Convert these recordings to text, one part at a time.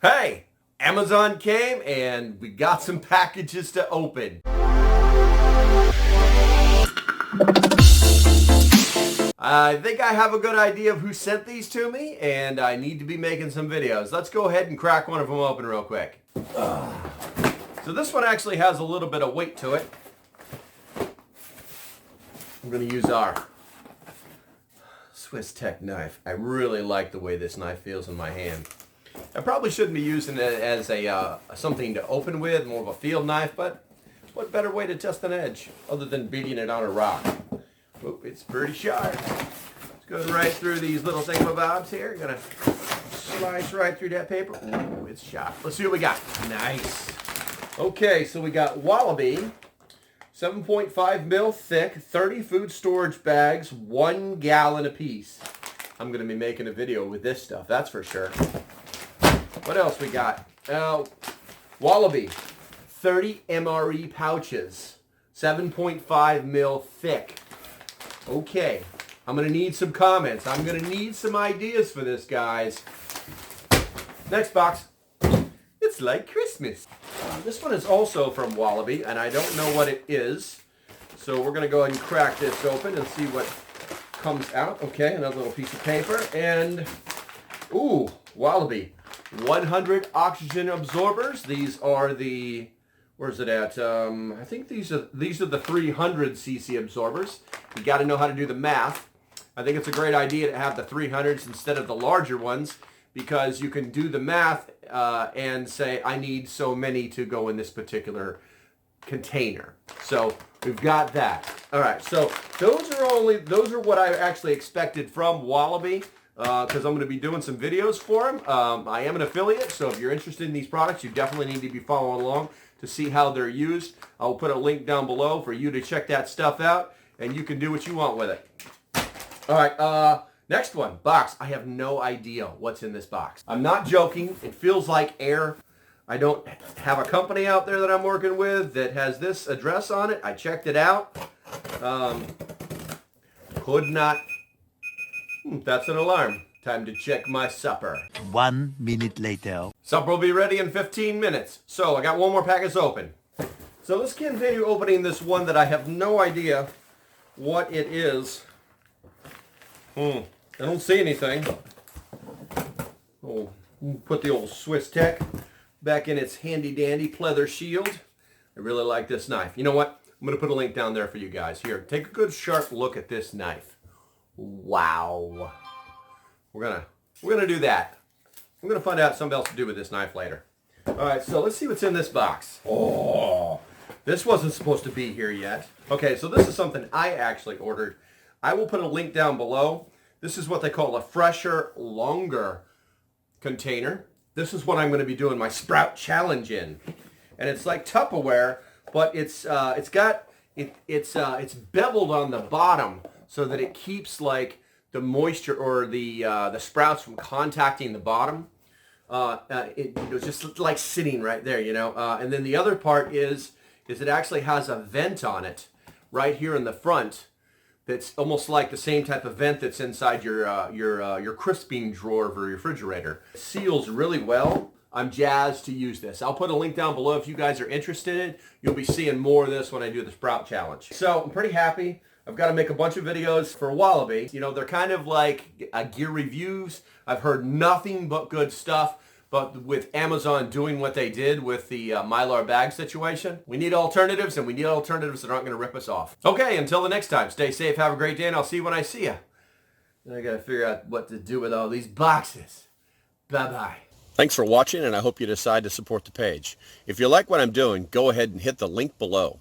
Hey, Amazon came and we got some packages to open. I think I have a good idea of who sent these to me, and I need to be making some videos. Let's go ahead and crack one of them open real quick. So this one actually has a little bit of weight to it. I'm going to use our Swiss+Tech knife. I really like the way this knife feels in my hand. I probably shouldn't be using it as a something to open with, more of a field knife, but what better way to test an edge other than beating it on a rock? Oop, it's pretty sharp. It's going right through these little thingamabobs here. Gonna slice right through that paper. Ooh, it's sharp. Let's see what we got. Nice. Okay, so we got Wallaby, 7.5 mil thick, 30 food storage bags, 1 gallon apiece. I'm going to be making a video with this stuff, that's for sure. What else we got? Wallaby, 30 MRE pouches, 7.5 mil thick. Okay, I'm going to need some comments. I'm going to need some ideas for this, guys. Next box. It's like Christmas. This one is also from Wallaby, and I don't know what it is. So we're going to go ahead and crack this open and see what comes out. Okay, another little piece of paper. And, ooh, Wallaby. 100 oxygen absorbers. These are the, where's it at? I think these are the 300 cc absorbers. You got to know how to do the math. I think it's a great idea to have the 300s instead of the larger ones, because you can do the math and say, I need so many to go in this particular container. So we've got that. All right, so those are what I actually expected from Wallaby, because I'm going to be doing some videos for them. I am an affiliate, so if you're interested in these products, you definitely need to be following along to see how they're used. I'll put a link down below for you to check that stuff out, and you can do what you want with it. All right, next one, box. I have no idea what's in this box. I'm not joking. It feels like air. I don't have a company out there that I'm working with that has this address on it. I checked it out. Could not. That's an alarm. Time to check my supper. 1 minute later. Supper will be ready in 15 minutes. So I got one more package open. So let's continue opening this one that I have no idea what it is. I don't see anything. Oh, put the old Swiss+Tech back in its handy dandy pleather shield. I really like this knife. You know what? I'm going to put a link down there for you guys. Here, take a good sharp look at this knife. Wow. We're gonna do that. I'm gonna find out something else to do with this knife later. All right, so let's see what's in this box. Oh, this wasn't supposed to be here yet. Okay, so this is something I actually ordered. I will put a link down below. This is what they call a fresher, longer container. This is what I'm going to be doing my Sprout challenge in, and it's like Tupperware, but it's beveled on the bottom so that it keeps like the moisture or the sprouts from contacting the bottom. It was just like sitting right there, you know. And then the other part is it actually has a vent on it right here in the front. That's almost like the same type of vent that's inside your crisping drawer of your refrigerator. It seals really well. I'm jazzed to use this. I'll put a link down below if you guys are interested. You'll be seeing more of this when I do the Sprout Challenge. So I'm pretty happy. I've got to make a bunch of videos for Wallaby. You know, they're kind of like gear reviews. I've heard nothing but good stuff. But with Amazon doing what they did with the Mylar bag situation, we need alternatives, and we need alternatives that aren't going to rip us off. Okay, until the next time, stay safe, have a great day, and I'll see you when I see you. Then I got to figure out what to do with all these boxes. Bye-bye. Thanks for watching, and I hope you decide to support the page. If you like what I'm doing, go ahead and hit the link below.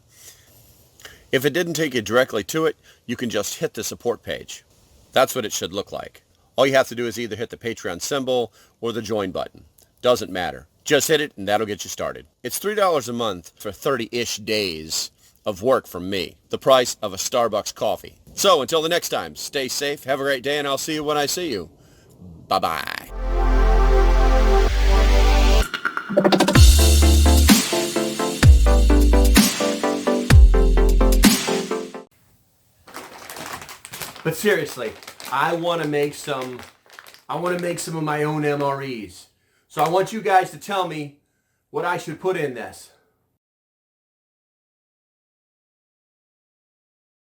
If it didn't take you directly to it, you can just hit the support page. That's what it should look like. All you have to do is either hit the Patreon symbol or the join button. Doesn't matter. Just hit it and that'll get you started. It's $3 a month for 30-ish days of work from me. The price of a Starbucks coffee. So until the next time, stay safe, have a great day, and I'll see you when I see you. Bye-bye. But seriously, I want to make some of my own MREs. So I want you guys to tell me what I should put in this.